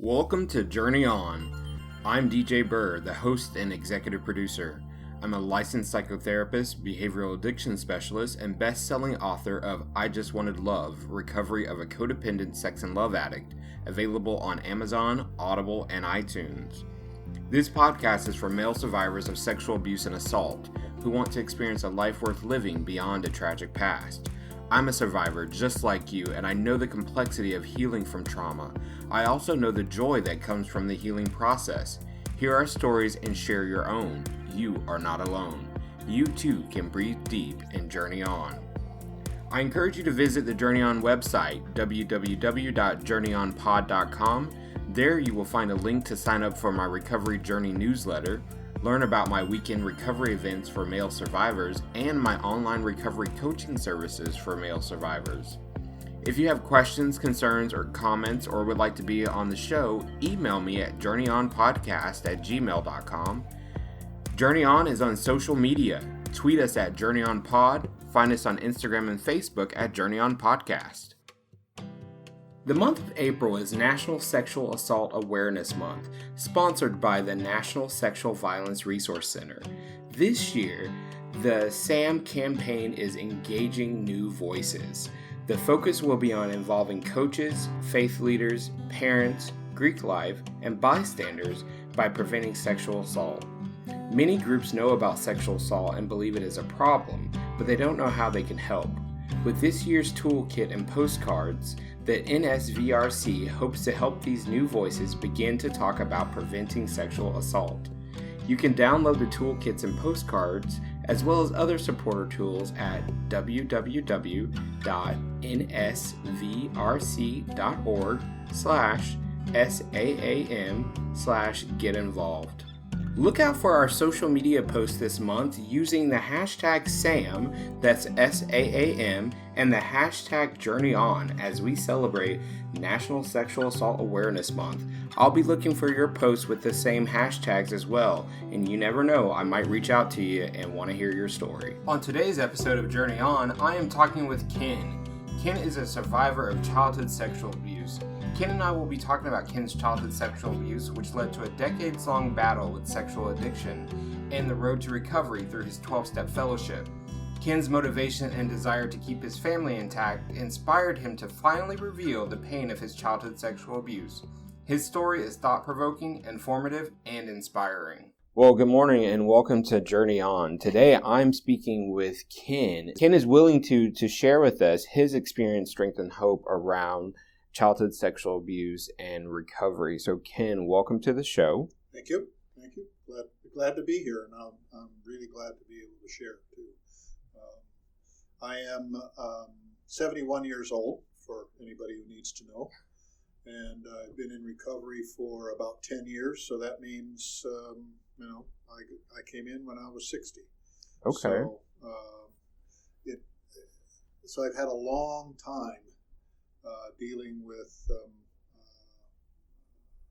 Welcome to Journey On. I'm DJ Burr, the host and executive producer. I'm a licensed psychotherapist, behavioral addiction specialist, and best-selling author of I Just Wanted Love, Recovery of a Codependent Sex and Love Addict, available on Amazon, Audible, and iTunes. This podcast is for male survivors of sexual abuse and assault who want to experience a life worth living beyond a tragic past. I'm a survivor just like you, and I know the complexity of healing from trauma. I also know the joy that comes from the healing process. Hear our stories and share your own. You are not alone. You too can breathe deep and journey on. I encourage you to visit the Journey On website, www.journeynonpod.com. There you will find a link to sign up for my Recovery Journey newsletter, learn about my weekend recovery events for male survivors, and my online recovery coaching services for male survivors. If you have questions, concerns, or comments, or would like to be on the show, email me at journeynonpodcast@gmail.com. Journey On is on social media. Tweet us at JourneyOnPod. Find us on Instagram and Facebook at Journey On Podcast. The month of April is National Sexual Assault Awareness Month, sponsored by the National Sexual Violence Resource Center. This year, the SAM campaign is engaging new voices. The focus will be on involving coaches, faith leaders, parents, Greek life, and bystanders by preventing sexual assault. Many groups know about sexual assault and believe it is a problem, but they don't know how they can help. With this year's toolkit and postcards, the NSVRC hopes to help these new voices begin to talk about preventing sexual assault. You can download the toolkits and postcards, as well as other supporter tools at www.nsvrc.org/SAAM/get-involved. Look out for our social media posts this month using the hashtag SAM, that's SAAM, and the hashtag Journey On as we celebrate National Sexual Assault Awareness Month. I'll be looking for your posts with the same hashtags as well, and you never know, I might reach out to you and want to hear your story. On today's episode of Journey On, I am talking with Ken. Ken is a survivor of childhood sexual abuse. Ken and I will be talking about Ken's childhood sexual abuse, which led to a decades-long battle with sexual addiction, and the road to recovery through his 12-step fellowship. Ken's motivation and desire to keep his family intact inspired him to finally reveal the pain of his childhood sexual abuse. His story is thought-provoking, informative, and inspiring. Well, good morning and welcome to Journey On. Today I'm speaking with Ken. Ken is willing to share with us his experience, strength, and hope around childhood sexual abuse and recovery. So Ken, welcome to the show. Thank you. Glad to be here, and I'm really glad to be able to share too. I am 71 years old, for anybody who needs to know, and I've been in recovery for about 10 years. So that means I came in when I was 60. Okay. So I've had a long time dealing with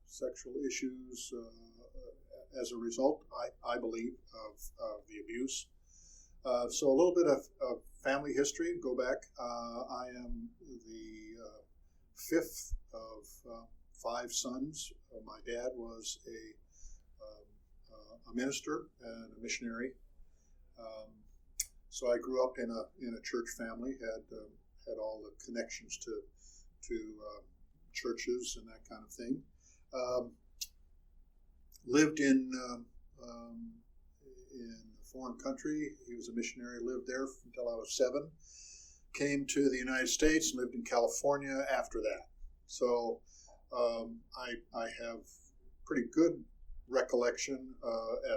sexual issues as a result, I believe, of the abuse. So a little bit of family history. Go back. I am the fifth of 5 sons. My dad was a minister and a missionary. So I grew up in a church family. Had all the connections to churches and that kind of thing. Lived in a foreign country. He was a missionary. Lived there until I was 7. Came to the United States and lived in California after that. So I have pretty good recollection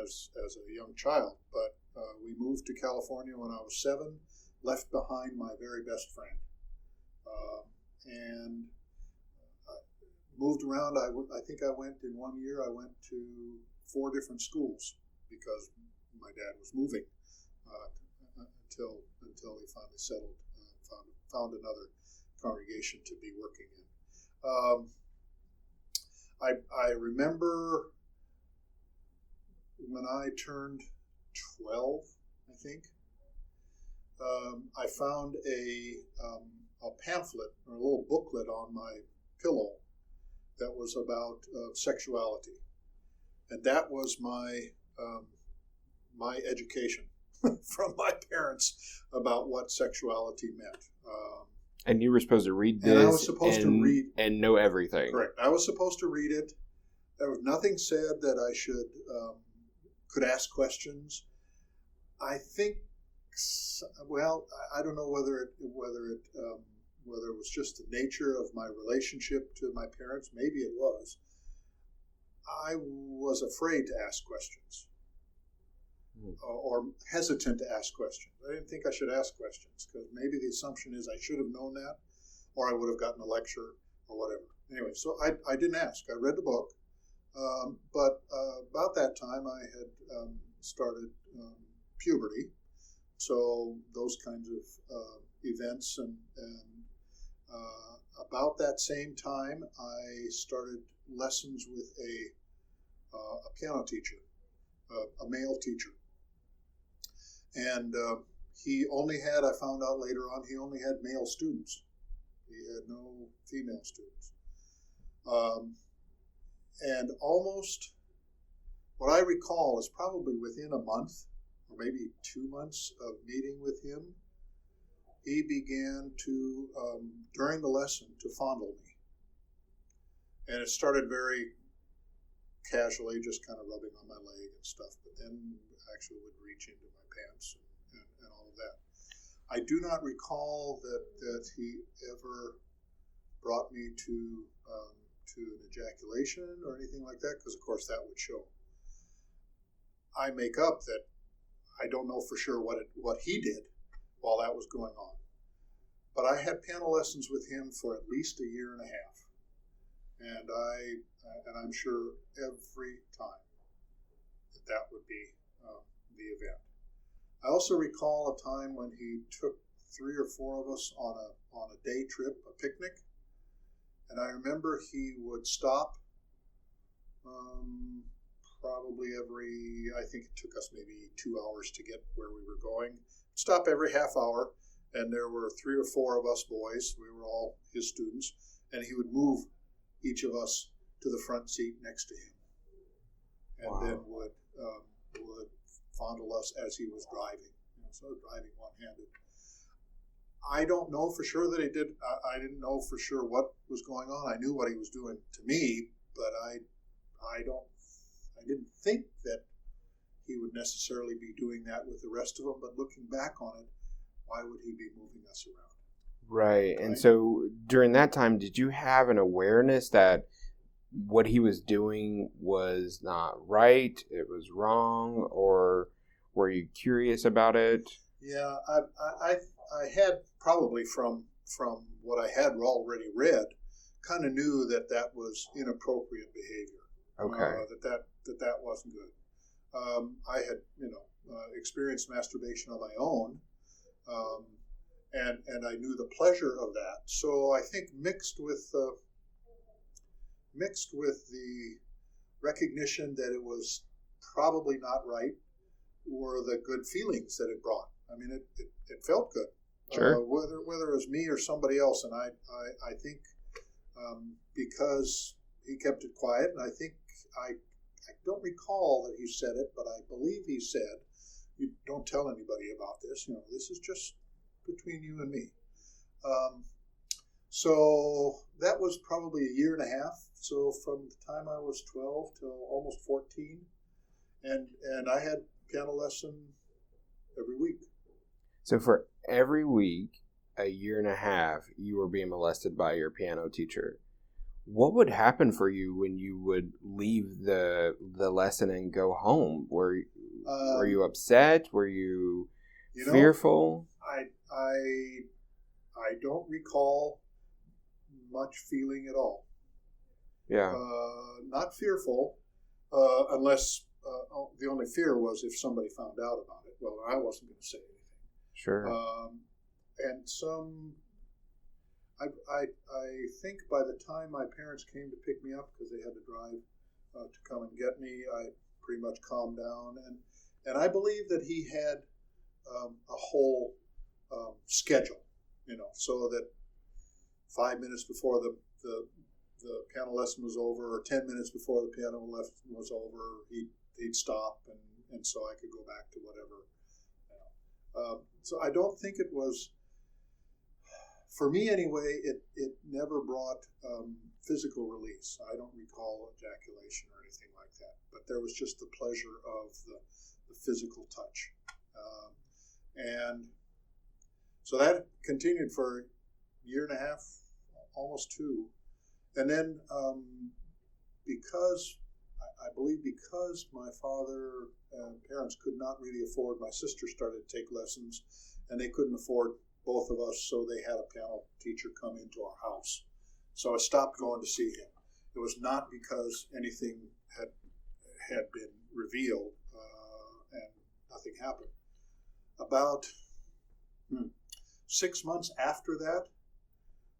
as a young child. But we moved to California when I was 7. Left behind my very best friend. And moved around. I think I went in 1 year. I went to 4 different schools because my dad was moving until he finally settled. Found another congregation to be working in. I remember when I turned 12, I think. I found a pamphlet or a little booklet on my pillow that was about sexuality, and that was my education from my parents about what sexuality meant. And you were supposed to read this, and I was supposed to read and know everything. Correct. I was supposed to read it. There was nothing said that I could ask questions. I think, well, I don't know whether it was just the nature of my relationship to my parents. Maybe it was. I was afraid to ask questions, or hesitant to ask questions. I didn't think I should ask questions because maybe the assumption is I should have known that, or I would have gotten a lecture or whatever. Anyway, so I didn't ask. I read the book, but about that time I had started puberty, so those kinds of events, and about that same time I started lessons with a piano teacher, a male teacher. And he only had, I found out later on, he only had male students. He had no female students. And almost, what I recall is probably within a month, or maybe 2 months of meeting with him, he began to, during the lesson, to fondle me. And it started very casually, just kind of rubbing on my leg and stuff, but then actually would reach into my pants and all of that. I do not recall that he ever brought me to an ejaculation or anything like that, because of course that would show. I make up that I don't know for sure what he did while that was going on. But I had piano lessons with him for at least a year and a half. And I'm sure every time that would be the event. I also recall a time when he took 3 or 4 of us on a day trip, a picnic. And I remember he would stop probably every, I think it took us maybe 2 hours to get where we were going. Stop every half hour, and there were 3 or 4 of us boys. We were all his students, and he would move each of us to the front seat next to him, and then would fondle us as he was driving. So driving one-handed. I don't know for sure that he did. I didn't know for sure what was going on. I knew what he was doing to me, but I didn't think that he would necessarily be doing that with the rest of them. But looking back on it, why would he be moving us around? Right. And so during that time, did you have an awareness that what he was doing was not right, it was wrong, or were you curious about it? Yeah, I had probably from what I had already read, kind of knew that was inappropriate behavior. Okay. That wasn't good. I had experienced masturbation on my own, and I knew the pleasure of that. So I think mixed with the recognition that it was probably not right were the good feelings that it brought. I mean, it felt good. Sure. Whether it was me or somebody else, and I think because he kept it quiet, and I think I don't recall that he said it, but I believe he said, "You don't tell anybody about this. This is just between you and me." So that was probably a year and a half. So from the time I was 12 till almost 14, and I had piano lesson every week. So for every week, a year and a half, you were being molested by your piano teacher. What would happen for you when you would leave the lesson and go home? Were you upset? Were you fearful? I don't recall much feeling at all. Yeah. Not fearful, unless the only fear was if somebody found out about it. Well, I wasn't going to say anything. Sure. And I think by the time my parents came to pick me up, because they had to drive to come and get me, I pretty much calmed down. And I believe that he had a whole schedule, so that 5 minutes before the the piano lesson was over, or 10 minutes before the piano lesson was over, he'd stop, and so I could go back to whatever. So I don't think it was, for me anyway, it never brought physical release. I don't recall ejaculation or anything like that, but there was just the pleasure of the physical touch. And so that continued for a year and a half, almost 2. And then I believe because my father and parents could not really afford, my sister started to take lessons, and they couldn't afford both of us, so they had a piano teacher come into our house. So I stopped going to see him. It was not because anything had been revealed and nothing happened. About 6 months after that,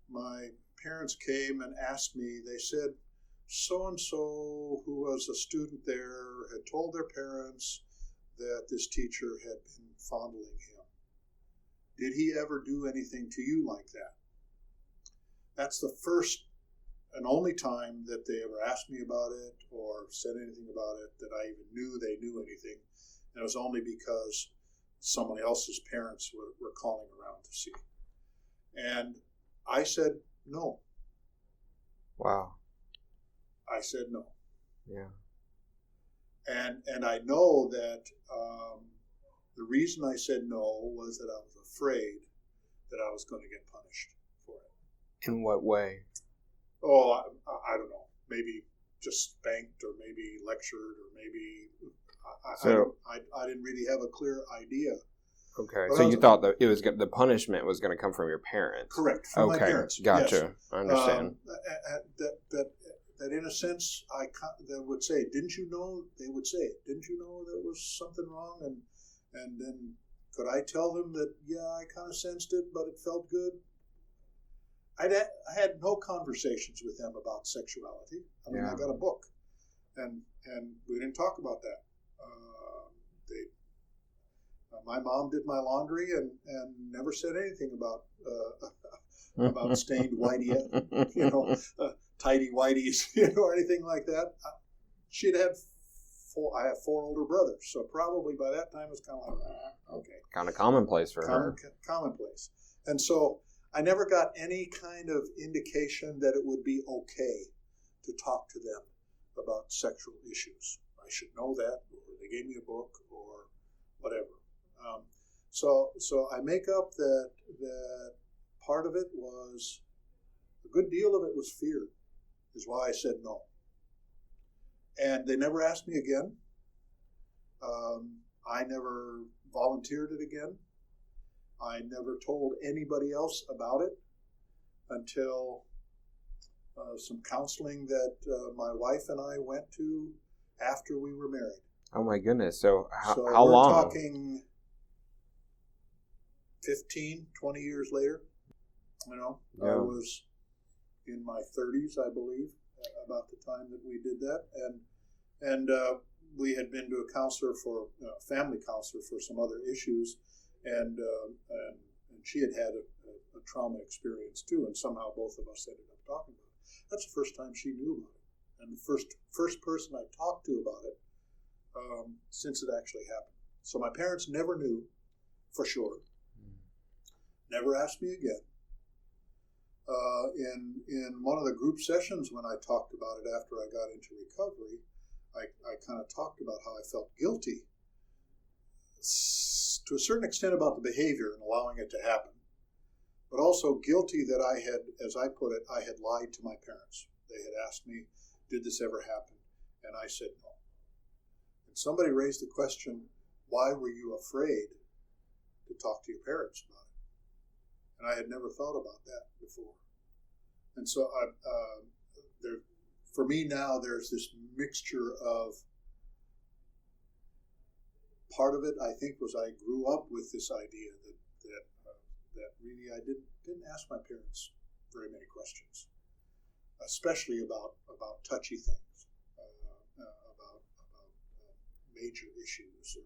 my parents came and asked me, they said, so-and-so, who was a student there, had told their parents that this teacher had been fondling him. Did he ever do anything to you like that? That's the first and only time that they ever asked me about it or said anything about it that I even knew they knew anything. And it was only because someone else's parents were calling around to see. And I said no. Wow. I said no. Yeah. And I know that the reason I said no was that I was afraid that I was going to get punished for it. In what way? Oh, I don't know. Maybe just spanked, or maybe lectured, or maybe I didn't really have a clear idea. Okay, but so you thought that the punishment was going to come from your parents? Correct, from my parents. Gotcha. Yes. I understand. That in a sense, they would say, "Didn't you know?" They would say, "Didn't you know there was something wrong?" And then could I tell them that? Yeah, I kind of sensed it, but it felt good. I had no conversations with them about sexuality. I mean, I got a book, and we didn't talk about that. My mom did my laundry and never said anything about stained whitey, tidy whiteys, or anything like that. She'd had I have 4 older brothers, so probably by that time it was kind of like, okay. Kind of commonplace for her. Commonplace. And so I never got any kind of indication that it would be okay to talk to them about sexual issues. I should know that, or they gave me a book, or whatever. So I make up that part of it was, a good deal of it was fear, is why I said no. And they never asked me again. I never volunteered it again. I never told anybody else about it until some counseling that my wife and I went to after we were married. Oh my goodness. So how long? We're talking 15, 20 years later. I was in my 30s, I believe, about the time that we did that. And we had been to a counselor family counselor for some other issues. And she had a trauma experience too, and somehow both of us ended up talking about it. That's the first time she knew about it, and the first person I talked to about it since it actually happened. So my parents never knew for sure. Never asked me again. In one of the group sessions when I talked about it after I got into recovery, I kind of talked about how I felt guilty to a certain extent about the behavior and allowing it to happen, but also guilty that I had, as I put it, I had lied to my parents. They had asked me, did this ever happen? And I said no. And somebody raised the question, why were you afraid to talk to your parents about it? And I had never thought about that before. And so for me now, there's this mixture of, part of it, I think, was I grew up with this idea that really I didn't ask my parents very many questions, especially about touchy things, about major issues, or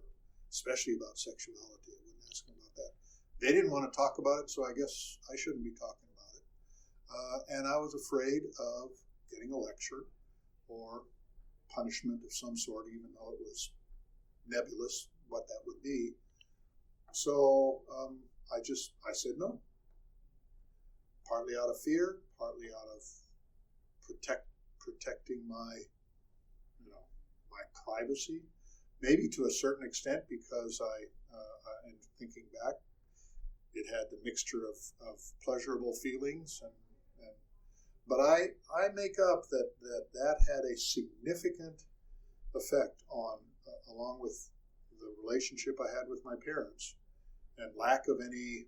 especially about sexuality. I wouldn't ask them about that. They didn't want to talk about it, so I guess I shouldn't be talking about it. And I was afraid of getting a lecture or punishment of some sort, even though it was nebulous what that would be. So I said no, partly out of fear, partly out of protecting my privacy, maybe to a certain extent because in thinking back, it had the mixture of pleasurable feelings but I make up that had a significant effect on, along with the relationship I had with my parents and lack of any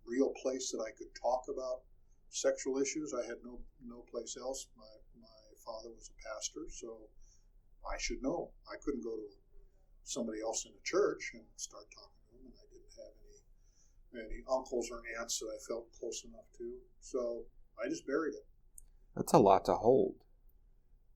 real place that I could talk about sexual issues. I had no place else. My father was a pastor, so I should know. I couldn't go to somebody else in a church and start talking to them, and I didn't have any uncles or aunts that I felt close enough to. So I just buried it. That's a lot to hold.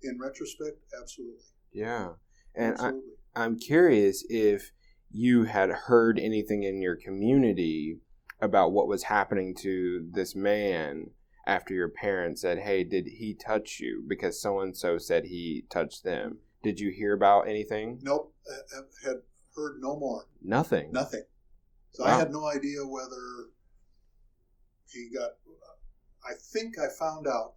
In retrospect, absolutely. Yeah. And absolutely. I'm curious if you had heard anything in your community about what was happening to this man after your parents said, hey, did he touch you? Because so-and-so said he touched them. Did you hear about anything? Nope. I had heard no more. Nothing? Nothing. So Wow. I had no idea whether he got... I think I found out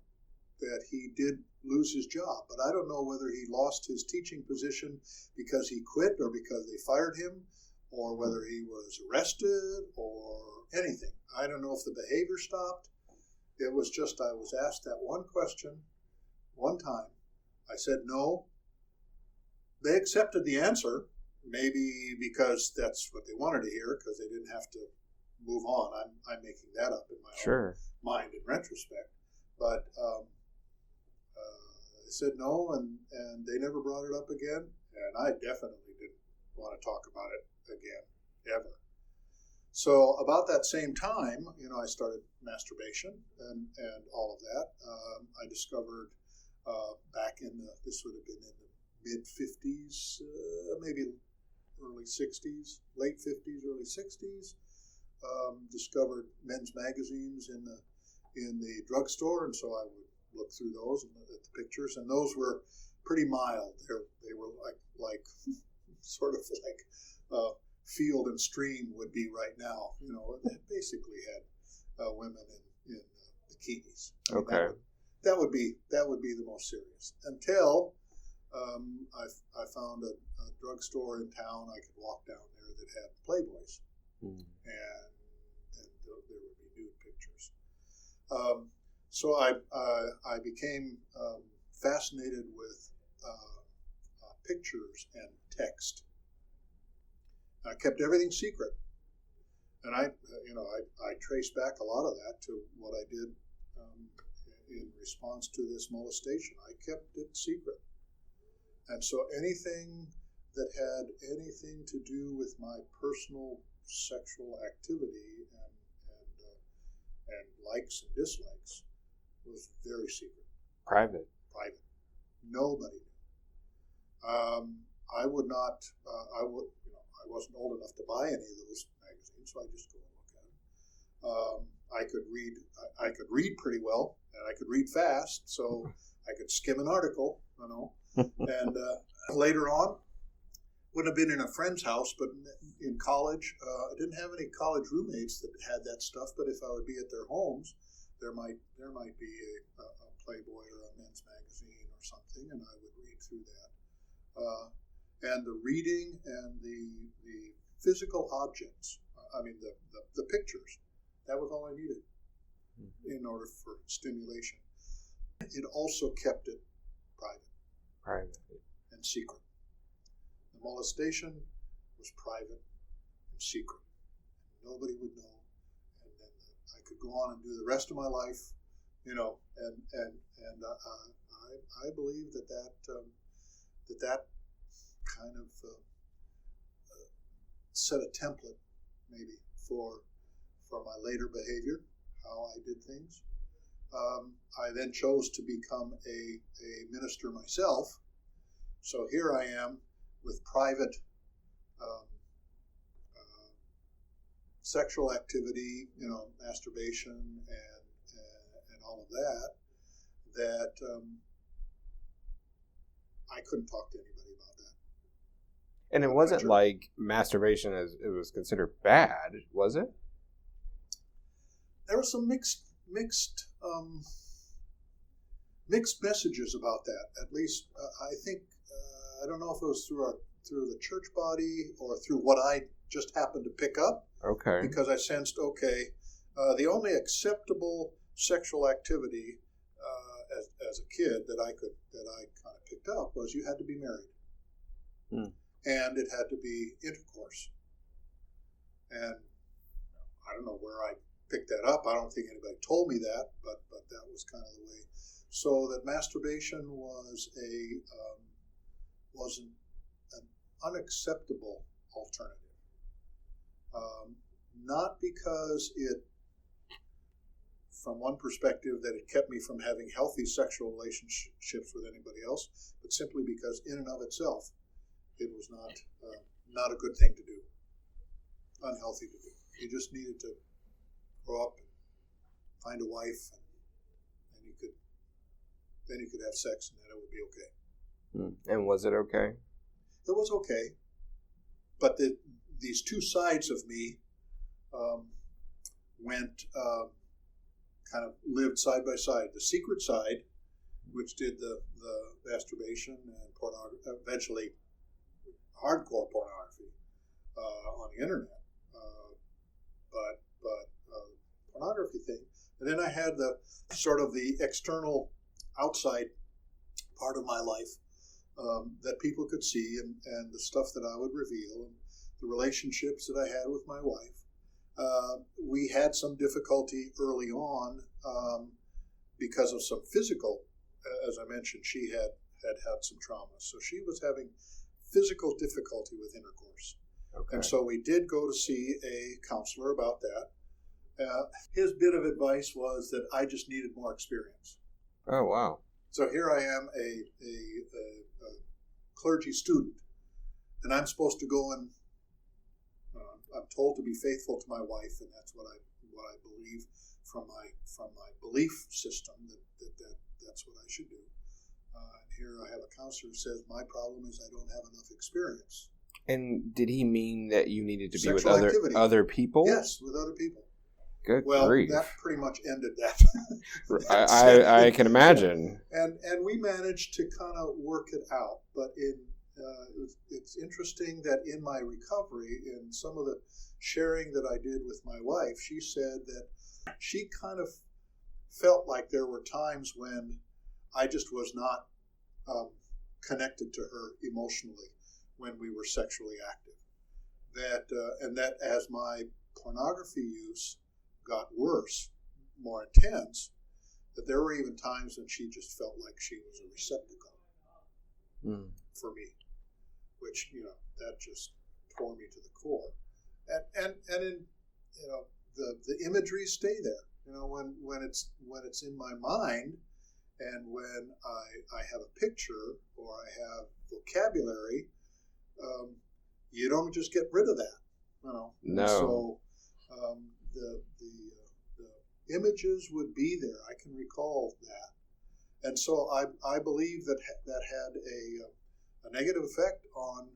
that he did lose his job, but I don't know whether he lost his teaching position because he quit or because they fired him or whether he was arrested or anything. I don't know if the behavior stopped. It was just I was asked that one question one time. I said no. They accepted the answer, maybe because that's what they wanted to hear, because they didn't have to move on. I'm making that up in my own mind in retrospect. But they said no, and they never brought it up again. And I definitely didn't want to talk about it again, ever. So about that same time, I started masturbation and all of that. I discovered back this would have been in the mid-50s, maybe early 60s, late 50s, early 60s. Discovered men's magazines in the drugstore, and so I would look through those and look at the pictures, and those were pretty mild. They were like sort of like Field and Stream would be right now. It basically had women in bikinis. Okay. That would be the most serious. Until I found a drugstore in town I could walk down there that had Playboys, and there would be nude pictures. So I became fascinated with pictures and text. I kept everything secret, and I traced back a lot of that to what I did in response to this molestation. I kept it secret, and so anything that had anything to do with my personal sexual activity and likes and dislikes was very secret. Private. Nobody knew. I would not. I wasn't old enough to buy any of those magazines, so I just go and look at them. I could read pretty well, and I could read fast, so I could skim an article, And later on, wouldn't have been in a friend's house, but in college, I didn't have any college roommates that had that stuff. But if I would be at their homes, there might be a Playboy or a men's magazine or something, and I would read through that. And the reading and the physical objects, the pictures, that was all I needed in order for stimulation. It also kept it private and secret. The molestation was private and secret. Nobody would know. And then I could go on and do the rest of my life, and I believe that kind of set a template maybe for my later behavior, how I did things. I then chose to become a minister myself. So here I am with private sexual activity, masturbation and all of that. that I couldn't talk to anybody about that. And it wasn't like masturbation as it was considered bad, was it? There were some mixed messages about that. At least I think I don't know if it was through the church body or through what I just happened to pick up. Okay. Because I sensed, the only acceptable sexual activity as a kid that I kind of picked up was you had to be married, and it had to be intercourse. And I don't know where I picked that up. I don't think anybody told me that, but that was kind of the way. So that masturbation wasn't an unacceptable alternative. Not because it, from one perspective, that it kept me from having healthy sexual relationships with anybody else, but simply because in and of itself, it was not a good thing to do, unhealthy to do. You just needed to grow up and find a wife, and you could have sex, and then it would be okay. And was it okay? It was okay, but these two sides of me kind of lived side by side. The secret side, which did the masturbation and pornography, eventually hardcore pornography on the internet, but pornography thing. And then I had the sort of the external outside part of my life that people could see, and the stuff that I would reveal, and the relationships that I had with my wife. We had some difficulty early on because of some physical, as I mentioned, she had some trauma. So she was having physical difficulty with intercourse. Okay. And so we did go to see a counselor about that. His bit of advice was that I just needed more experience. Oh, wow. So here I am, a clergy student, and I'm supposed to go and I'm told to be faithful to my wife, and that's what I believe from my belief system that's what I should do. And here I have a counselor who says my problem is I don't have enough experience. And did he mean that you needed to be with other people? Yes, with other people. Good well, grief. That pretty much ended that. I can imagine. And we managed to kind of work it out, but it's interesting that in my recovery, in some of the sharing that I did with my wife, she said that she kind of felt like there were times when I just was not connected to her emotionally when we were sexually active. And that as my pornography use got worse, more intense, that there were even times when she just felt like she was a receptacle for me, which, that just tore me to the core. And in, the imageries stay there. When it's in my mind, and when I have a picture or I have vocabulary, you don't just get rid of that. No. And so the images would be there. I can recall that, and so I believe that had a negative effect on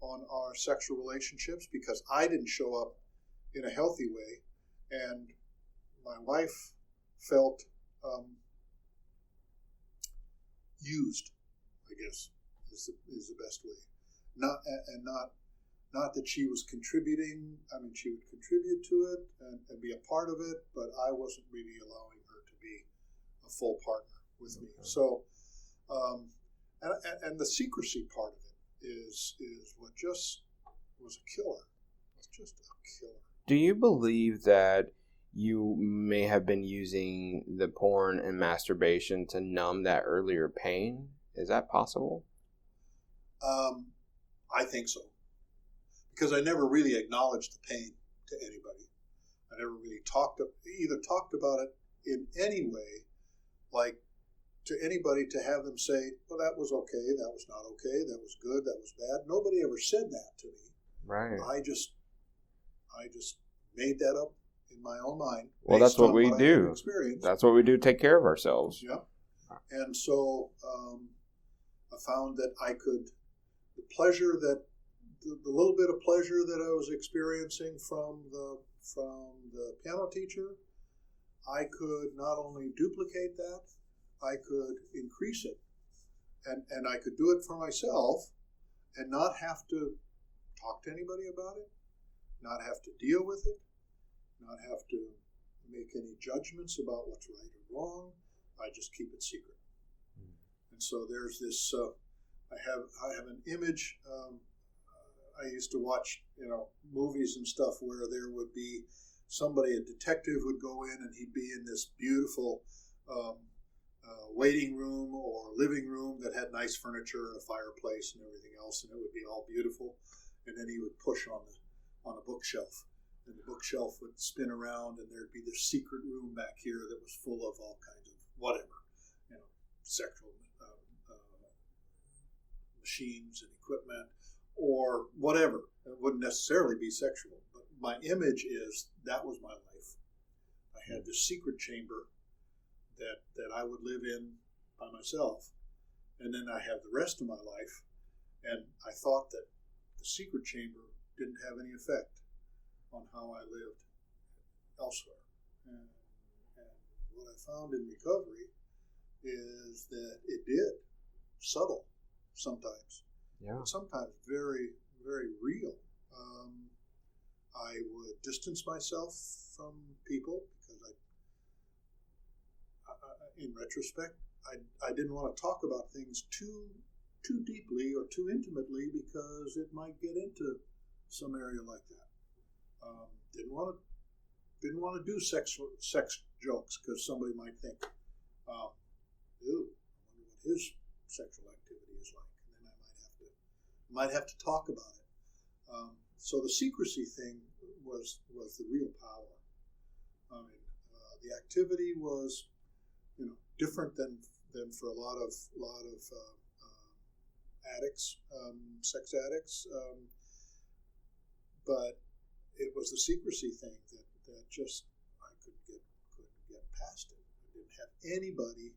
our sexual relationships, because I didn't show up in a healthy way, and my wife felt used, I guess, is the best way. Not that she was contributing. I mean, she would contribute to it and be a part of it, but I wasn't really allowing her to be a full partner with me. So, and the secrecy part of it is what just was a killer. It's just a killer. Do you believe that you may have been using the porn and masturbation to numb that earlier pain? Is that possible? I think so. Because I never really acknowledged the pain to anybody. I never really talked about it in any way, like to anybody, to have them say, well, that was okay, that was not okay, that was good, that was bad. Nobody ever said that to me. Right. I just made that up in my own mind. Well, that's what we do. That's what we do, take care of ourselves. Yeah. And so I found that I could, the little bit of pleasure that I was experiencing from the piano teacher, I could not only duplicate that, I could increase it. And I could do it for myself and not have to talk to anybody about it, not have to deal with it, not have to make any judgments about what's right or wrong. I just keep it secret. And so there's this, I have an image. I used to watch, movies and stuff where there would be somebody, a detective would go in and he'd be in this beautiful waiting room or living room that had nice furniture and a fireplace and everything else, and it would be all beautiful. And then he would push on a bookshelf, and the bookshelf would spin around, and there'd be this secret room back here that was full of all kinds of whatever, sexual machines and equipment or whatever. It wouldn't necessarily be sexual, but my image is that was my life. I had this secret chamber that I would live in by myself, and then I have the rest of my life, and I thought that the secret chamber didn't have any effect on how I lived elsewhere. And what I found in recovery is that it did, subtle sometimes, but sometimes very, very real. I would distance myself from people because in retrospect, I didn't want to talk about things too deeply or too intimately because it might get into some area like that. Didn't want to do sex jokes because somebody might think, "Ew, I wonder what his sexual activity is like," and then I might have to talk about it. So the secrecy thing was the real power. I mean, the activity was, different than for a lot of addicts, sex addicts, but it was the secrecy thing that just I couldn't get past it. I didn't have anybody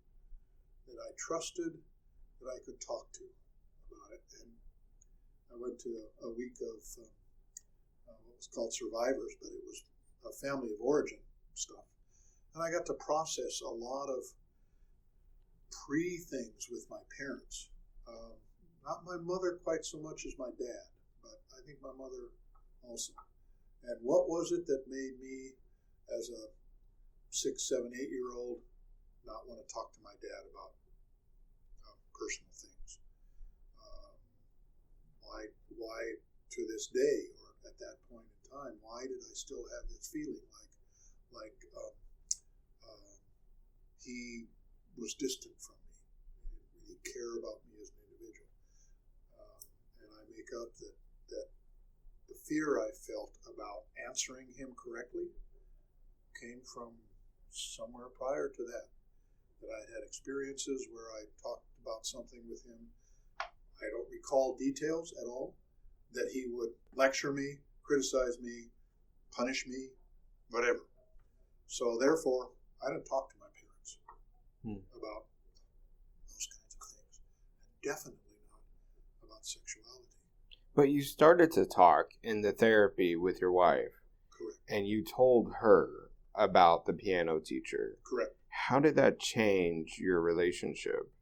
that I trusted that I could talk to about it. And I went to a week of what was called Survivors, but it was a family of origin stuff. And I got to process a lot of things with my parents. Not my mother quite so much as my dad, but I think my mother also. And what was it that made me, as a 6, 7, 8-year-old, not want to talk to my dad about personal things? Why to this day, or at that point in time, why did I still have this feeling like he was distant from me? He didn't really care about me as an individual. And I make up that the fear I felt about answering him correctly came from somewhere prior to that I had experiences where I talked about something with him. I don't recall details at all, that he would lecture me, criticize me, punish me, whatever. So therefore, I didn't talk to my parents about those kinds of things. Definitely not about sexuality. But you started to talk in the therapy with your wife. Correct. And you told her about the piano teacher. Correct. How did that change your relationship?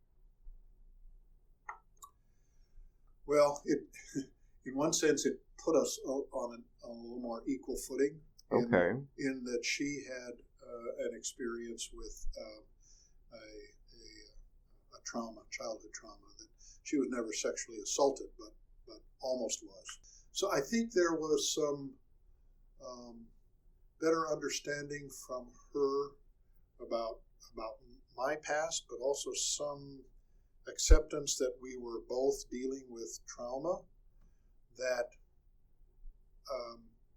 Well, in one sense, it put us on a little more equal footing. In that she had an experience with a trauma, childhood trauma, that she was never sexually assaulted, but almost was. So I think there was some better understanding from her about my past, but also some acceptance that we were both dealing with trauma, that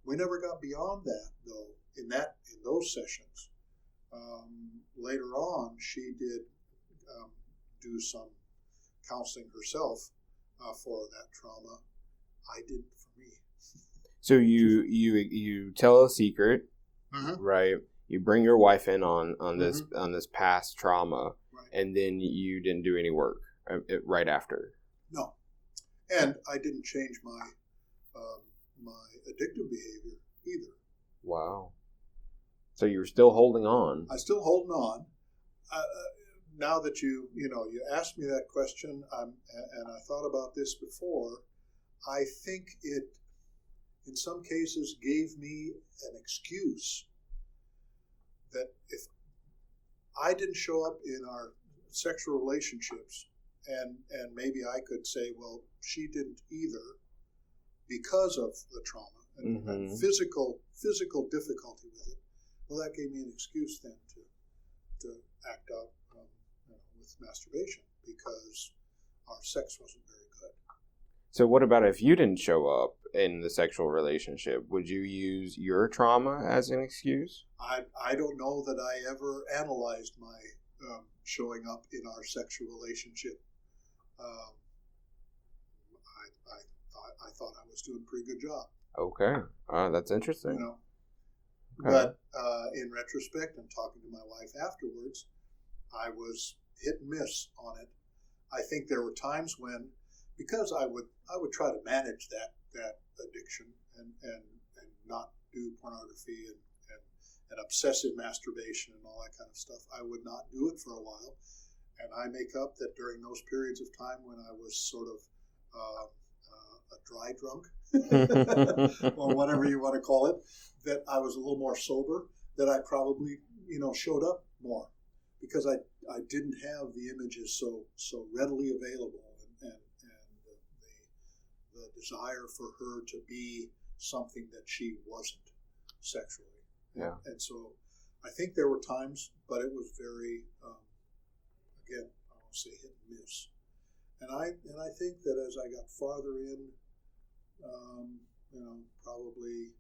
we never got beyond that, though, in those sessions. Later on, she did do some counseling herself for that trauma. I didn't for me. So you tell a secret, right? You bring your wife in on this past trauma, Right. And then you didn't do any work right after. No. And I didn't change my addictive behavior either. Wow. So you're still holding on. I'm still holding on. Now that you asked me that question, and I thought about this before, I think it, in some cases, gave me an excuse that if I didn't show up in our sexual relationships, and maybe I could say, well, she didn't either because of the trauma and physical difficulty with it. Well, that gave me an excuse then to act out with masturbation because our sex wasn't very good. So what about if you didn't show up in the sexual relationship? Would you use your trauma as an excuse? I don't know that I ever analyzed my showing up in our sexual relationship. I thought I was doing a pretty good job. Okay. That's interesting. Okay. But in retrospect, and talking to my wife afterwards, I was hit and miss on it. I think there were times when, because I would try to manage that addiction and not do pornography and obsessive masturbation and all that kind of stuff, I would not do it for a while. And I make up that during those periods of time when I was sort of a dry drunk, or whatever you want to call it, that I was a little more sober, that I probably, showed up more because I didn't have the images so readily available and the desire for her to be something that she wasn't sexually. Yeah. And so I think there were times, but it was very, again, I won't say hit and miss. And I think that as I got farther in, probably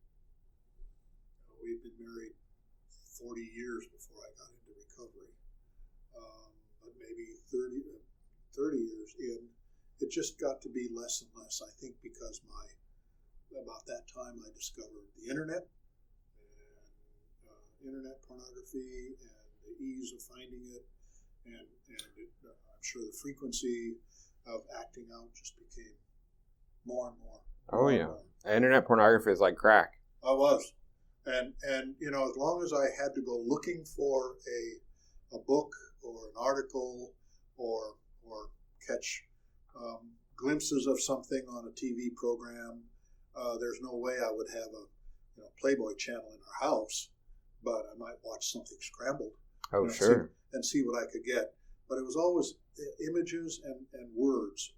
we've been married 40 years before I got into recovery, but maybe 30 years in, it just got to be less and less. I think because about that time I discovered the internet and internet pornography and the ease of finding it, and I'm sure the frequency of acting out just became more and more. Oh yeah, internet pornography is like crack. I was, and as long as I had to go looking for a book or an article or catch glimpses of something on a TV program, there's no way I would have a Playboy channel in our house, but I might watch something scrambled. Oh sure. See what I could get, but it was always images and words,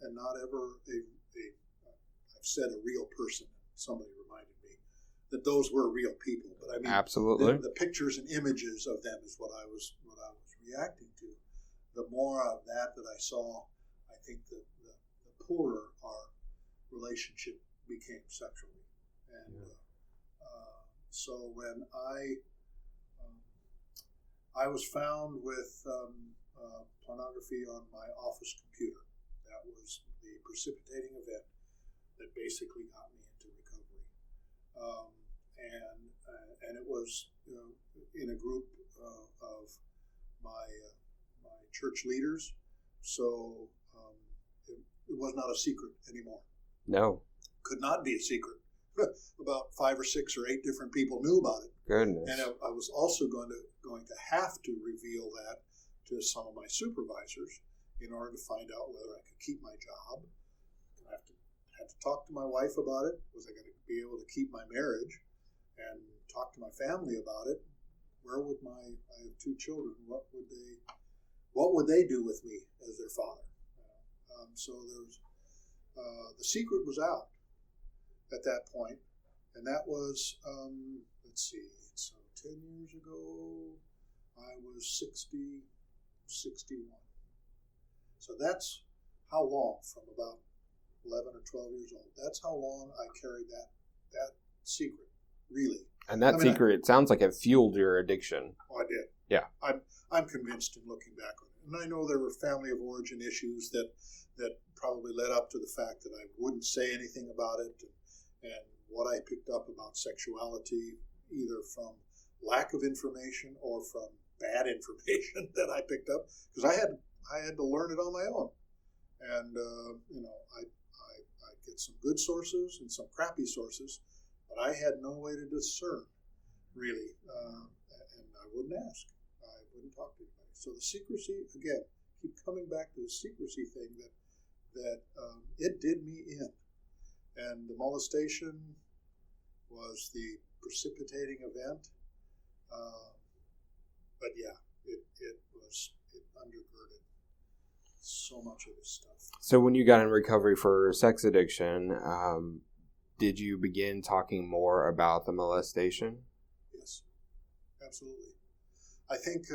and not ever I've said a real person. Somebody reminded me that those were real people, but I mean, absolutely, the pictures and images of them is what I was reacting to. The more of that I saw, I think the poorer our relationship became sexually, and so when I was found with pornography on my office computer, that was the precipitating event that basically got me into recovery, and it was in a group of my church leaders, so it was not a secret anymore. No, could not be a secret. About 5 or 6 or 8 different people knew about it. Goodness. And I was also going to have to reveal that to some of my supervisors in order to find out whether I could keep my job. I had to talk to my wife about it. Was I going to be able to keep my marriage? And talk to my family about it. Where would I have 2 children. What would they do with me as their father? So there's the secret was out at that point, and that was let's see, so 10 years ago I was 61. So that's how long, from about 11 or 12 years old, that's how long I carried that secret, really. And that secret, it sounds like it fueled your addiction. Oh, I did. Yeah. I'm convinced in looking back on it. And I know there were family of origin issues that probably led up to the fact that I wouldn't say anything about it, and what I picked up about sexuality, either from lack of information or from bad information that I picked up, because I had to learn it on my own. And I get some good sources and some crappy sources, but I had no way to discern, really, and I wouldn't ask. I wouldn't talk to anybody. So the secrecy, again, keep coming back to the secrecy thing that it did me in. And the molestation was the precipitating event. But yeah, it undergirded so much of this stuff. So when you got in recovery for sex addiction, did you begin talking more about the molestation? Yes, absolutely. I think,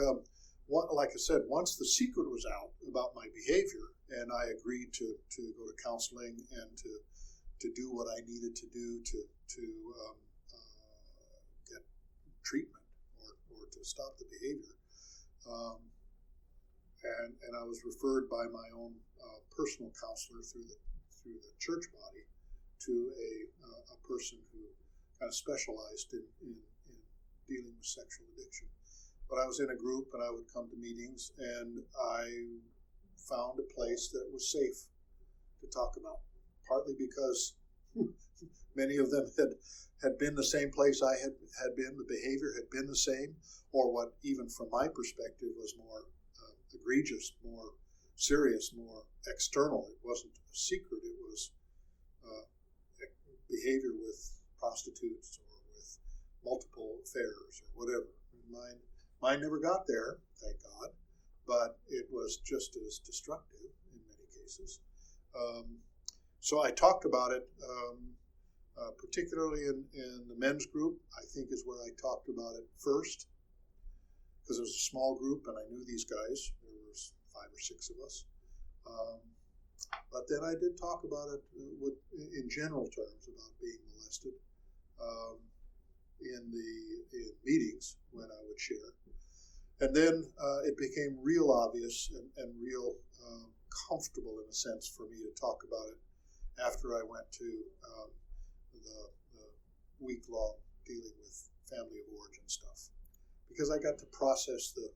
like I said, once the secret was out about my behavior, and I agreed to go to counseling and to do what I needed to do to get treatment or to stop the behavior. And I was referred by my own personal counselor through the church body to a person who kind of specialized in dealing with sexual addiction. But I was in a group, and I would come to meetings, and I found a place that was safe to talk about, partly because many of them had been the same place I had been. The behavior had been the same, or what, even from my perspective, was more egregious, more serious, more external. It wasn't a secret. It was behavior with prostitutes or with multiple affairs or whatever. Mine never got there, thank God, but it was just as destructive in many cases. So I talked about it, particularly in the men's group, I think is where I talked about it first, because it was a small group and I knew these guys. There was 5 or 6 of us. But then I did talk about it in general terms about being molested in meetings when I would share. And then it became real obvious and real comfortable in a sense for me to talk about it after I went to the week-long dealing with family of origin stuff. Because I got to process the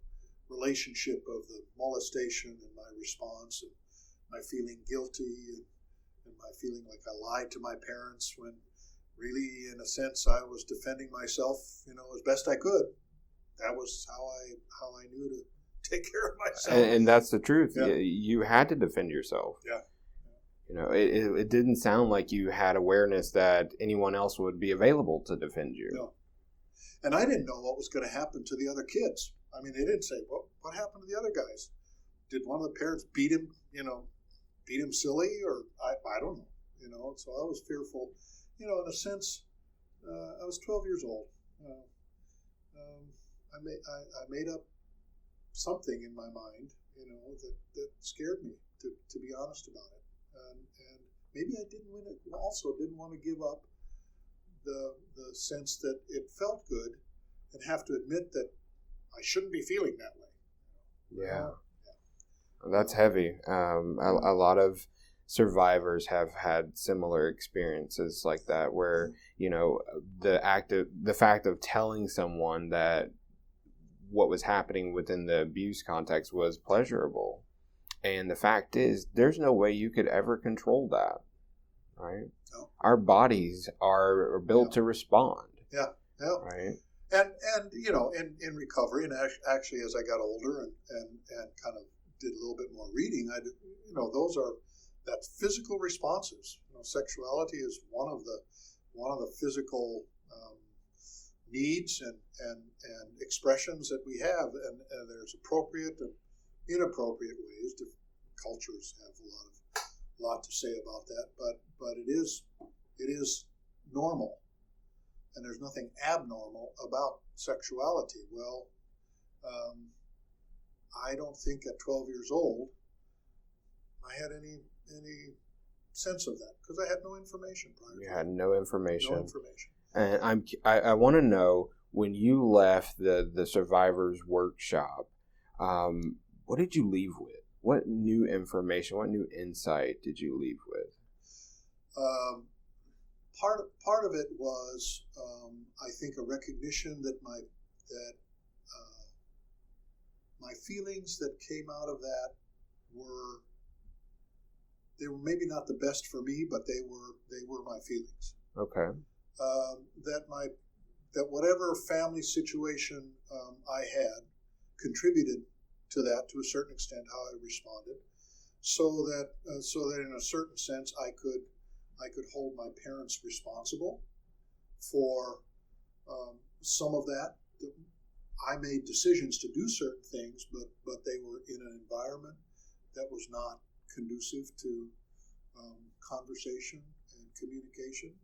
relationship of the molestation and my response and my feeling guilty and my feeling like I lied to my parents when really, in a sense, I was defending myself, as best I could. That was how I knew to take care of myself. And that's the truth. Yeah. You had to defend yourself. Yeah. It didn't sound like you had awareness that anyone else would be available to defend you. No. And I didn't know what was going to happen to the other kids. I mean, they didn't say, what happened to the other guys? Did one of the parents beat him silly? Or I don't know, so I was fearful. In a sense, I was 12 years old. I made up something in my mind, that scared me, to be honest about it. And maybe I didn't want to give up the sense that it felt good and have to admit that I shouldn't be feeling that way. Yeah. That's heavy. A lot of survivors have had similar experiences like that where, the fact of telling someone that what was happening within the abuse context was pleasurable. And the fact is, there's no way you could ever control that, right? No. Our bodies are built to respond. Yeah. Right? And in recovery, and actually as I got older and kind of did a little bit more reading, that's physical responses. Sexuality is one of the physical needs and expressions that we have, and there's appropriate and inappropriate ways. Cultures have a lot to say about that, but it is normal, and there's nothing abnormal about sexuality. Well, I don't think at 12 years old I had any sense of that, because I had no information prior. You had no information. No information. And I want to know, when you left the survivors workshop, what did you leave with? What new information, what new insight did you leave with? Part of it was, I think, a recognition that my feelings that came out of that were maybe not the best for me, but they were my feelings. Okay. That whatever family situation I had contributed to that to a certain extent, how I responded, so that in a certain sense I could hold my parents responsible for some of that. I made decisions to do certain things, but they were in an environment that was not conducive to conversation and communication,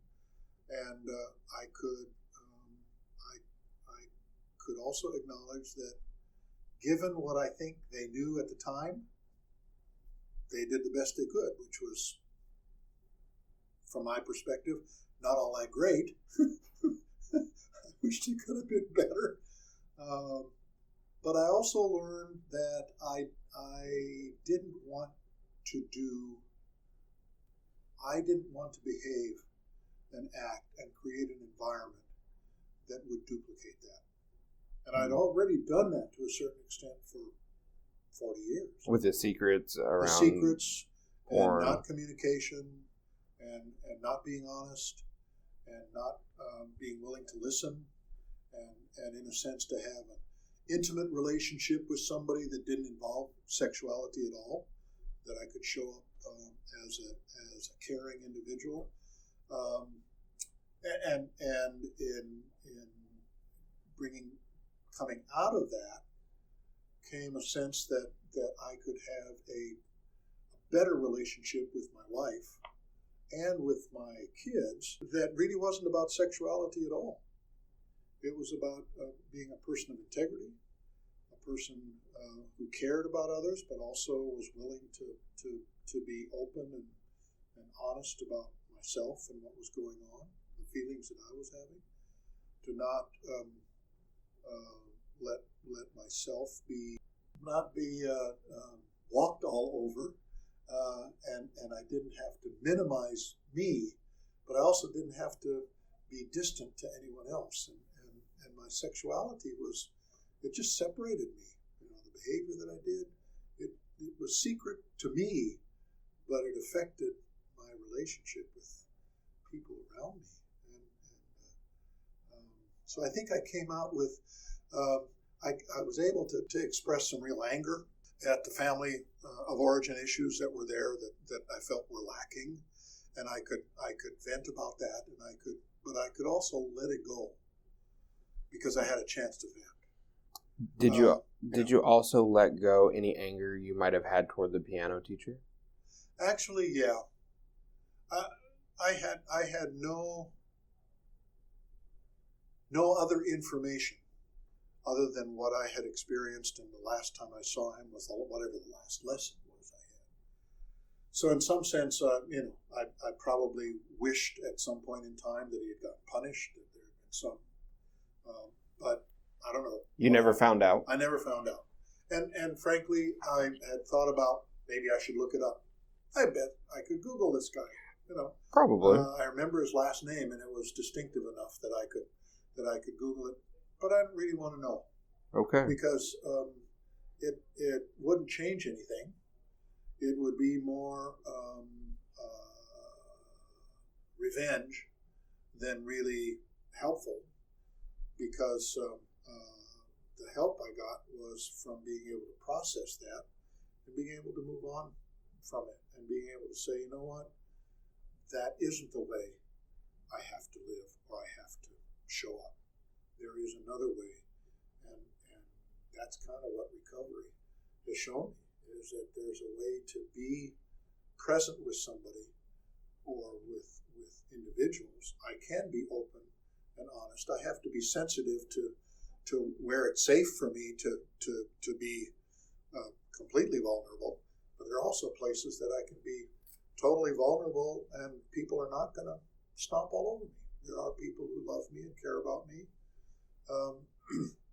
and I could also acknowledge that, given what I think they knew at the time, they did the best they could, which was, from my perspective, not all that great. I wish they could have been better. But I also learned that I didn't want to behave and act and create an environment that would duplicate that. And I'd already done that to a certain extent for 40 years. With the secrets around the secrets porn. And not communication and not being honest and not being willing to listen and in a sense to have an intimate relationship with somebody that didn't involve sexuality at all, that I could show up as a caring individual. And in coming out of that came a sense that I could have a better relationship with my wife and with my kids that really wasn't about sexuality at all. It was about being a person of integrity, a person who cared about others, but also was willing to be open and honest about myself and what was going on, the feelings that I was having, to not let myself not be walked all over, and I didn't have to minimize me, but I also didn't have to be distant to anyone else. And my sexuality it just separated me. The behavior that I did, it was secret to me, but it affected my relationship with people around me. So I think I came out with, I was able to express some real anger at the family of origin issues that were there that I felt were lacking, and I could vent about that, but I could also let it go because I had a chance to vent. Did you also let go any anger you might have had toward the piano teacher? Actually, yeah. I had no other information other than what I had experienced, and the last time I saw him was whatever the last lesson was I had. So in some sense, I probably wished at some point in time that he had gotten punished, that there had been some, but I don't know. You never found out? I never found out. And frankly, I had thought about maybe I should look it up. I bet I could Google this guy, Probably. I remember his last name, and it was distinctive enough that I could Google it, but I didn't really want to know. Okay. Because it wouldn't change anything. It would be more revenge than really helpful, because the help I got was from being able to process that and being able to move on from it and being able to say, you know what, that isn't the way I have to live or I have to show up. There is another way, and that's kind of what recovery has shown me, is that there's a way to be present with somebody or with individuals. I can be open and honest. I have to be sensitive to where it's safe for me to be completely vulnerable, but there are also places that I can be totally vulnerable and people are not going to stomp all over me. There are people who love me and care about me,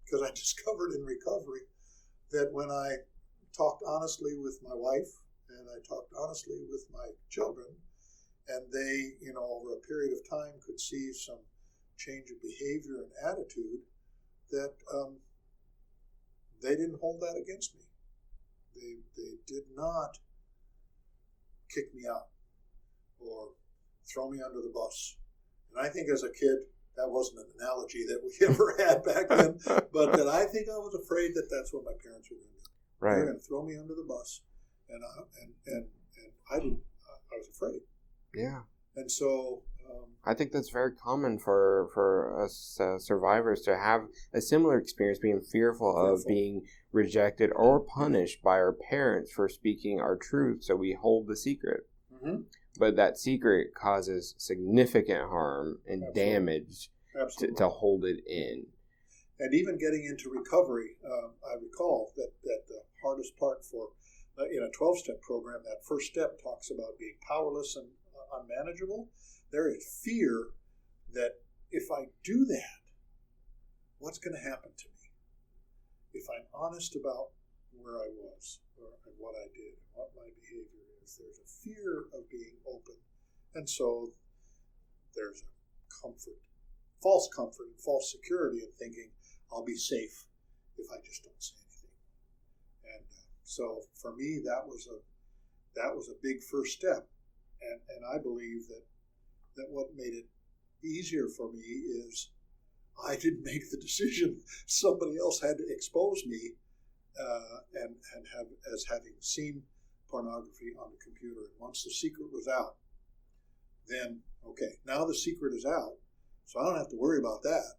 because I discovered in recovery that when I talked honestly with my wife and I talked honestly with my children, and they, over a period of time could see some change of behavior and attitude, that they didn't hold that against me. They did not kick me out or throw me under the bus. And I think as a kid, that wasn't an analogy that we ever had back then, but that I think I was afraid that that's what my parents were going to do. Right. They're going to throw me under the bus, and I didn't. I was afraid. Yeah. And so I think that's very common for us survivors to have a similar experience, being fearful of being rejected or punished by our parents for speaking our truth, so we hold the secret. Mm-hmm. But that secret causes significant harm and damage to hold it in. And even getting into recovery, I recall that the hardest part for, in a 12-step program, that first step talks about being powerless and unmanageable. There is fear that if I do that, what's going to happen to me? If I'm honest about where I was and what I did and what my behavior is, there's a fear of being open. And so there's a false comfort and false security in thinking I'll be safe if I just don't say anything. And so for me, that was a big first step. And I believe that what made it easier for me is I didn't make the decision. Somebody else had to expose me and have as having seen pornography on the computer. And once the secret was out, then, okay, now the secret is out, so I don't have to worry about that.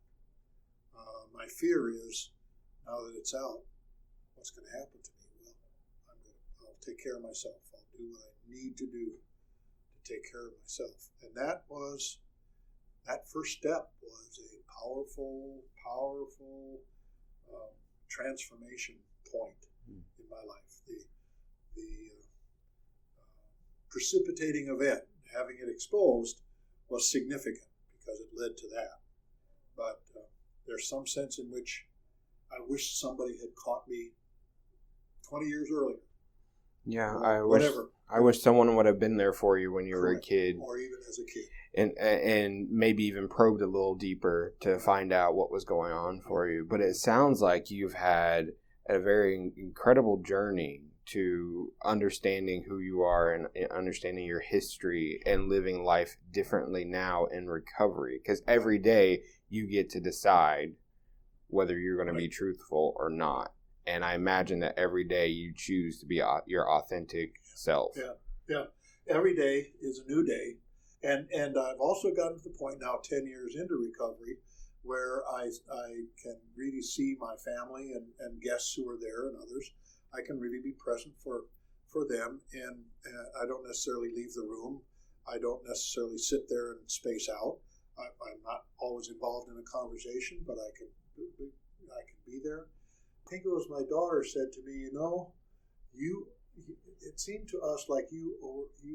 My fear is, now that it's out, what's going to happen to me? Well, I'll take care of myself. I'll do what I need to do to take care of myself. And that first step was a powerful transformation point in my life. The precipitating event, having it exposed, was significant because it led to that. But there's some sense in which I wish somebody had caught me 20 years earlier. Yeah, I I wish someone would have been there for you when you were a kid, or even as a kid, and maybe even probed a little deeper to find out what was going on for you. But it sounds like you've had a very incredible journey to understanding who you are and understanding your history and living life differently now in recovery. Because every day you get to decide whether you're going to be truthful or not. And I imagine that every day you choose to be your authentic self. Yeah. Every day is a new day. And I've also gotten to the point now, 10 years into recovery, where I can really see my family and guests who are there and others. I can really be present for them, and I don't necessarily leave the room. I don't necessarily sit there and space out. I'm not always involved in a conversation, but I can be there. I think it was my daughter said to me, it seemed to us like you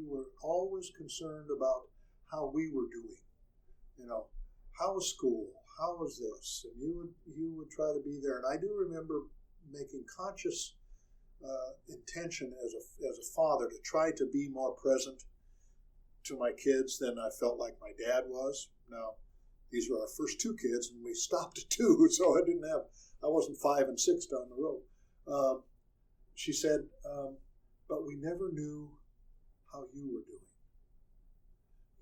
were always concerned about how we were doing. How was school? How was this? And you would try to be there. And I do remember making conscious intention as a father to try to be more present to my kids than I felt like my dad was. Now, these were our first two kids, and we stopped at 2, so I wasn't 5 and 6 down the road. She said, but we never knew how you were doing.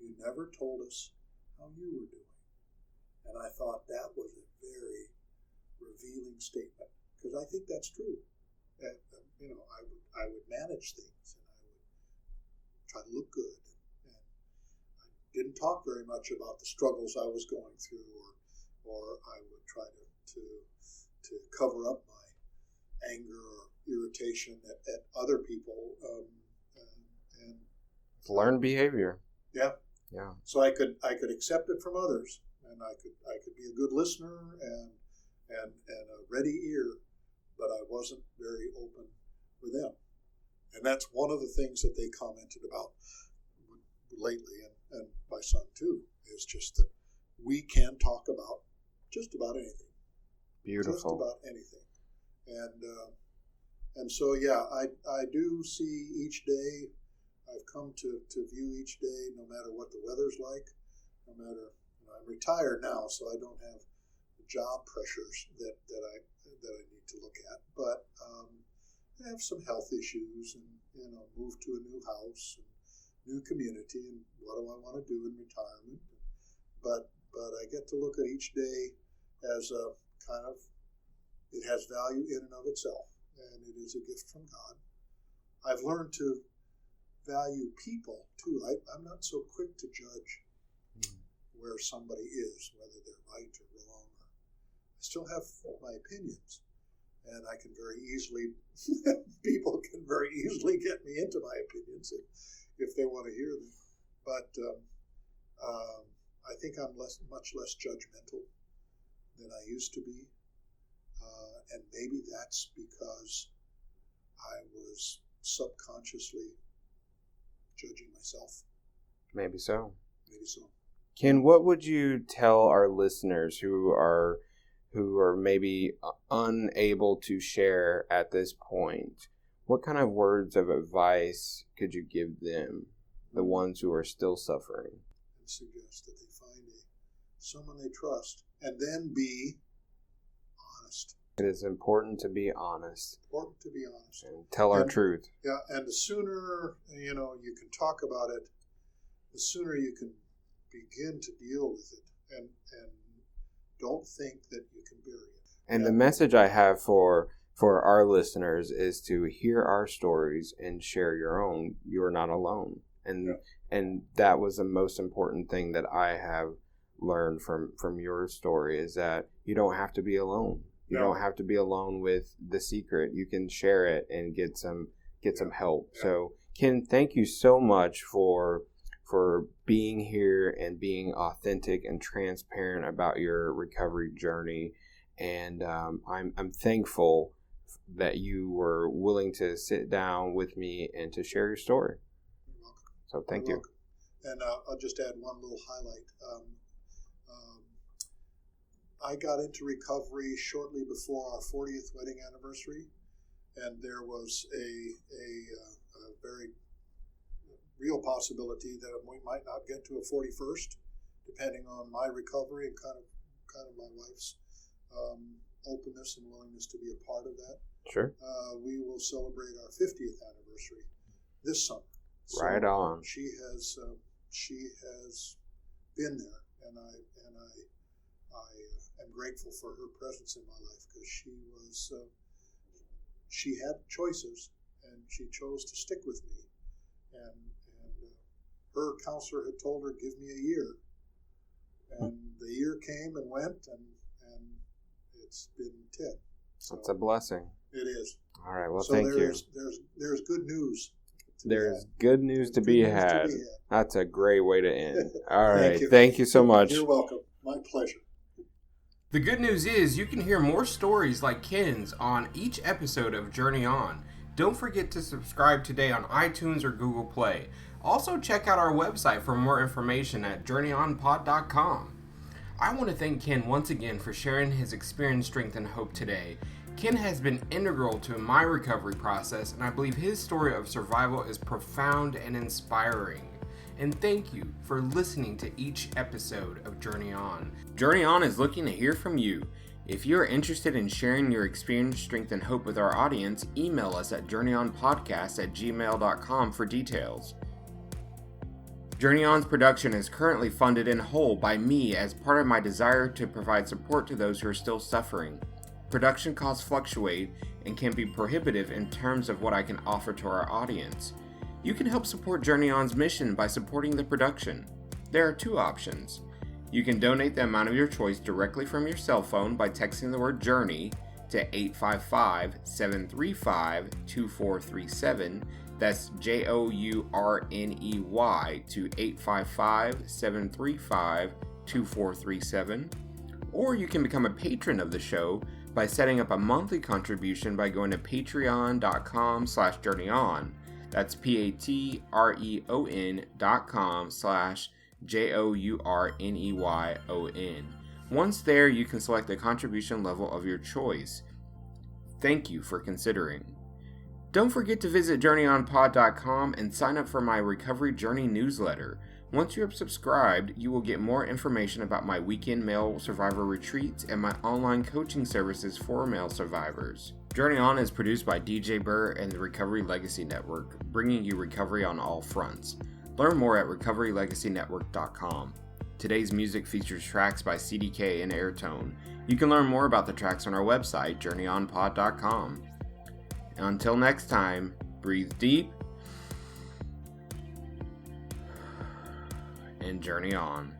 You never told us how you were doing. And I thought that was a very revealing statement, because I think that's true. I would manage things, and I would try to look good. And I didn't talk very much about the struggles I was going through, or I would try to cover up my anger or irritation at other people. And it's learned behavior. Yeah. Yeah. So I could accept it from others, and I could be a good listener and a ready ear, but I wasn't very open with them. And that's one of the things that they commented about lately, and my son too, is just that we can talk about just about anything. Beautiful. Just about anything. And so, yeah, I do see each day, I've come to view each day, no matter what the weather's like, no matter, I'm retired now, so I don't have the job pressures that that I need to look at. But I have some health issues, and moved to a new house, and new community, and what do I want to do in retirement? But I get to look at each day as a kind of, it has value in and of itself, and it is a gift from God. I've learned to value people too. I'm not so quick to judge where somebody is, whether they're right or wrong. I still have my opinions, and I can very easily, people can very easily get me into my opinions if they want to hear them. But I think I'm much less judgmental than I used to be, and maybe that's because I was subconsciously judging myself. Maybe so. Maybe so. Ken, what would you tell our listeners who are maybe unable to share at this point? What kind of words of advice could you give them, the ones who are still suffering? And suggest that they find someone they trust, and then be honest. It is important to be honest. Important to be honest. And tell our truth. Yeah, and the sooner, you can talk about it, the sooner you can begin to deal with it, and don't think that you can bury it. And the message I have for our listeners is to hear our stories and share your own. You're not alone. And that was the most important thing that I have learned from your story, is that you don't have to be alone. You don't have to be alone with the secret. You can share it and get some help. Yeah. So, Ken, thank you so much for being here and being authentic and transparent about your recovery journey. And I'm thankful that you were willing to sit down with me and to share your story. You're welcome. So thank you. And I'll just add one little highlight. I got into recovery shortly before our 40th wedding anniversary, and there was a very real possibility that we might not get to a 41st, depending on my recovery and kind of my wife's openness and willingness to be a part of that. Sure. We will celebrate our 50th anniversary this summer. So right on. She has been there, and I am grateful for her presence in my life, because she had choices, and she chose to stick with me, and her counselor had told her, give me a year, and the year came and went, and it's been 10. So that's a blessing. It is. All right. Well, so thank you. There's good news. There's good news to be had. That's a great way to end. All right. Thank you so much. You're welcome. My pleasure. The good news is you can hear more stories like Ken's on each episode of Journey On. Don't forget to subscribe today on iTunes or Google Play. Also, check out our website for more information at journeynonpod.com. I want to thank Ken once again for sharing his experience, strength, and hope today. Ken has been integral to my recovery process, and I believe his story of survival is profound and inspiring. And thank you for listening to each episode of Journey On. Journey On is looking to hear from you. If you are interested in sharing your experience, strength, and hope with our audience, email us at journeynonpodcast@gmail.com for details. Journey On's production is currently funded in whole by me as part of my desire to provide support to those who are still suffering. Production costs fluctuate and can be prohibitive in terms of what I can offer to our audience. You can help support Journey On's mission by supporting the production. There are two options. You can donate the amount of your choice directly from your cell phone by texting the word JOURNEY to 855-735-2437. That's JOURNEY to 855-735-2437. Or you can become a patron of the show by setting up a monthly contribution by going to patreon.com/journeyon. That's patreon.com/JOURNEYON. Once there, you can select the contribution level of your choice. Thank you for considering. Don't forget to visit journeyonpod.com and sign up for my Recovery Journey newsletter. Once you have subscribed, you will get more information about my weekend male survivor retreats and my online coaching services for male survivors. Journey On is produced by DJ Burr and the Recovery Legacy Network, bringing you recovery on all fronts. Learn more at recoverylegacynetwork.com. Today's music features tracks by CDK and Airtone. You can learn more about the tracks on our website, journeyonpod.com. Until next time, breathe deep and journey on.